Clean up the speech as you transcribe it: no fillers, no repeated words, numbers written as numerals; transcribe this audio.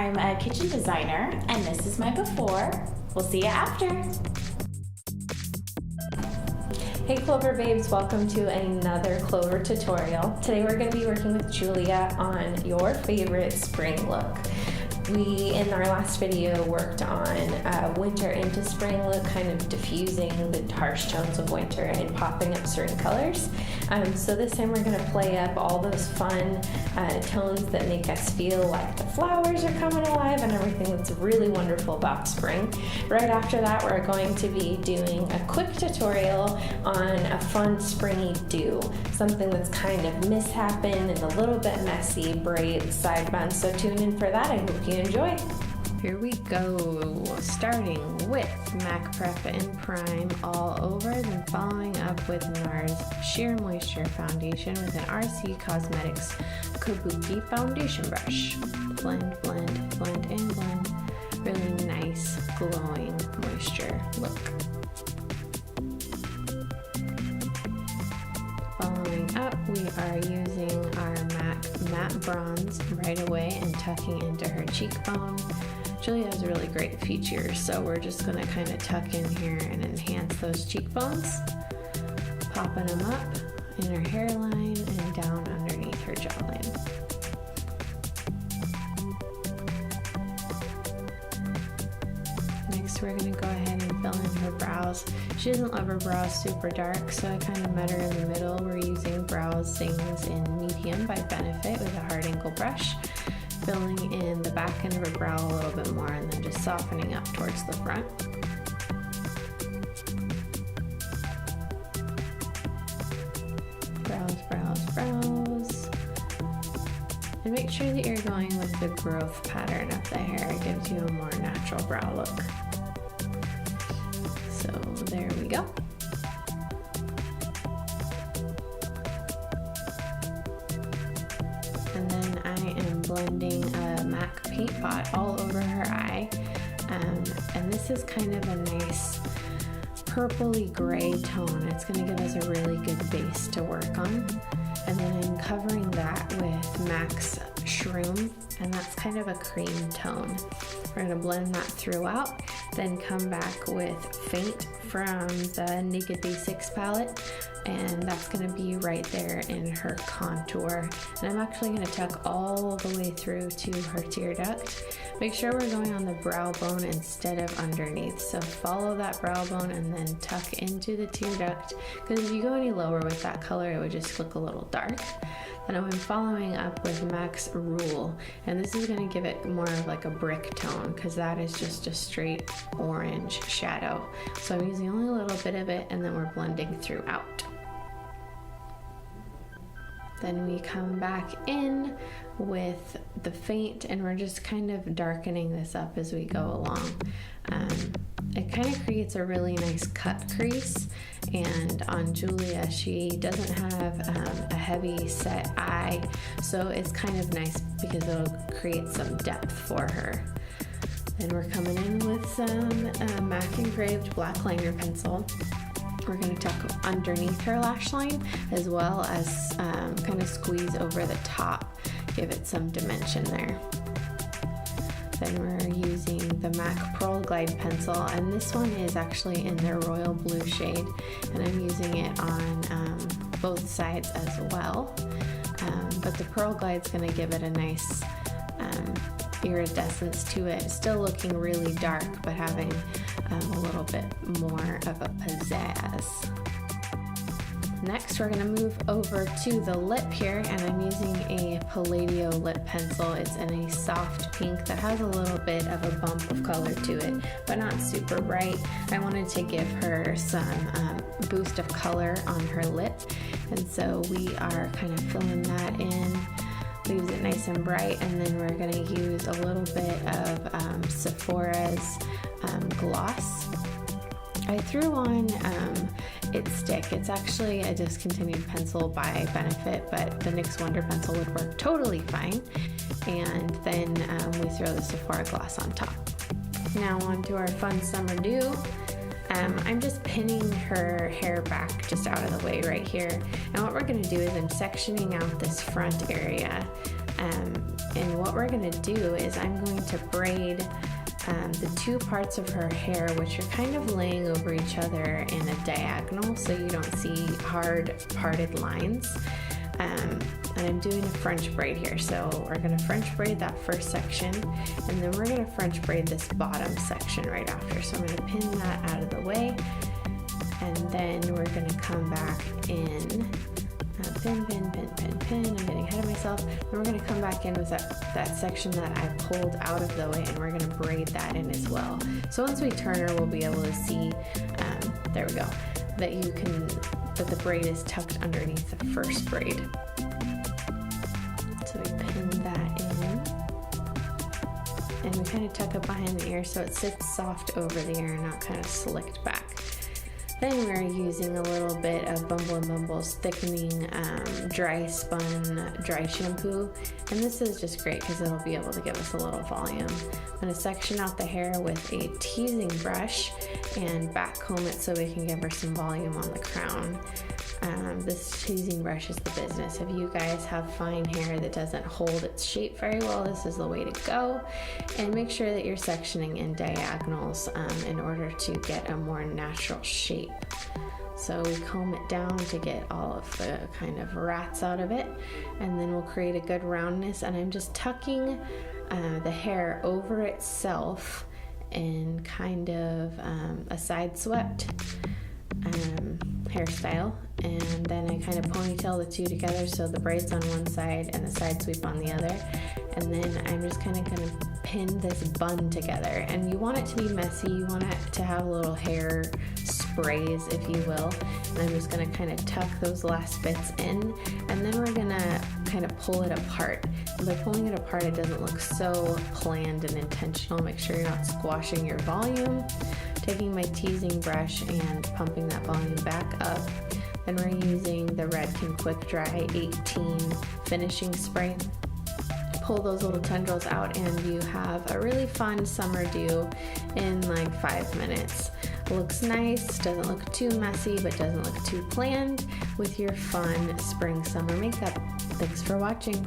I'm a kitchen designer, and this is my before. We'll see you after. Hey Klover babes, welcome to another Klover tutorial. Today we're going to be working with Julia on your favorite spring look. We, in our last video, worked on winter into spring look, kind of diffusing the harsh tones of winter and popping up certain colors. So this time we're going to play up all those fun tones that make us feel like the flowers are coming alive and everything that's really wonderful about spring. Right after that, we're going to be doing a quick tutorial on a fun springy do, something that's kind of mishappen and a little bit messy, braid, side buns. So tune in for that. I hope you enjoy. Here we go, starting with MAC Prep and Prime all over, then following up with NARS Sheer Moisture Foundation with an RC Cosmetics Kabuki Foundation Brush. Blend, blend, blend, and blend. Really nice, glowing moisture look. Following up, we are using our MAC Matte Bronze right away and tucking into her cheekbone. Julia has really great features, so we're just going to kind of tuck in here and enhance those cheekbones, popping them up in her hairline and down underneath her jawline. Next, we're going to go ahead and fill in her brows. She doesn't love her brows super dark, so I kind of met her in the middle. We're using Brow Zings in Medium by Benefit with a hard angle brush, filling in the back end of her brow a little bit more and then just softening up towards the front. Brows, brows, brows. And make sure that you're going with the growth pattern of the hair. It gives you a more natural brow look. So there we go. And then I am blending a MAC paint pot all over her eye. And this is kind of a nice purpley gray tone. It's going to give us a really good base to work on. And then I'm covering that with MAC's Shroom, and that's kind of a cream tone. We're going to blend that throughout, then come back with Faint from the Naked Day 6 palette, and that's going to be right there in her contour. And I'm actually going to tuck all the way through to her tear duct. Make sure we're going on the brow bone instead of underneath. So follow that brow bone and then tuck into the tear duct, because if you go any lower with that color, it would just look a little dark. Then I'm following up with MAC's Rule, and this is going to give it more of like a brick tone, because that is just a straight orange shadow. So I'm using only a little bit of it, and then we're blending throughout. Then we come back in with the Faint, and we're just kind of darkening this up as we go along. It kind of creates a really nice cut crease, and on Julia, she doesn't have a heavy set eye, so it's kind of nice because it'll create some depth for her. Then we're coming in with some MAC Engraved Black Liner Pencil. We're going to tuck underneath her lash line, as well as kind of squeeze over the top, give it some dimension there. Then we're using the MAC Pearl Glide pencil, and this one is actually in their royal blue shade, and I'm using it on both sides as well. But the Pearl Glide's going to give it a nice iridescence to it, still looking really dark, but having a little bit more of a pizzazz. Next, we're going to move over to the lip here, and I'm using a Palladio lip pencil. It's in a soft pink that has a little bit of a bump of color to it, but not super bright. I wanted to give her some boost of color on her lip, and so we are kind of filling that in. Leaves it nice and bright, and then we're going to use a little bit of Sephora's gloss. I threw on It Stick. It's actually a discontinued pencil by Benefit, but the NYX Wonder Pencil would work totally fine. And then we throw the Sephora gloss on top. Now on to our fun summer do. I'm just pinning her hair back just out of the way right here. And what we're going to do is I'm sectioning out this front area And what we're going to do is I'm going to braid the two parts of her hair, which are kind of laying over each other in a diagonal so you don't see hard parted lines. And I'm doing a French braid here, so we're going to French braid that first section, and then we're going to French braid this bottom section right after. So I'm going to pin that out of the way, and then we're going to come back in, pin, I'm getting ahead of myself. Then we're going to come back in with that section that I pulled out of the way, and we're going to braid that in as well. So once we turn her, we'll be able to see, there we go, that the braid is tucked underneath the first braid. So we pin that in, and we kind of tuck it behind the ear so it sits soft over the ear and not kind of slicked back. Then we're using a little bit of Bumble and Bumble's thickening dry spun dry shampoo, and this is just great because it'll be able to give us a little volume. I'm going to section out the hair with a teasing brush and back comb it so we can give her some volume on the crown. This teasing brush is the business. If you guys have fine hair that doesn't hold its shape very well, this is the way to go. And make sure that you're sectioning in diagonals in order to get a more natural shape. So we comb it down to get all of the kind of rats out of it, and then we'll create a good roundness. And I'm just tucking the hair over itself in kind of a side swept hairstyle, and then I kind of ponytail the two together so the braid's on one side and the side sweep on the other, and then I'm just kind of going to pin this bun together. And you want it to be messy, you want it to have little hair sprays, if you will, and I'm just going to kind of tuck those last bits in, and then we're going to kind of pull it apart. And by pulling it apart, it doesn't look so planned and intentional. Make sure you're not squashing your volume. Taking my teasing brush and pumping that volume back up. Then we're using the Redken Quick Dry 18 finishing spray. Pull those little tendrils out and you have a really fun summer do in like 5 minutes. Looks nice, doesn't look too messy, but doesn't look too planned with your fun spring summer makeup. Thanks for watching.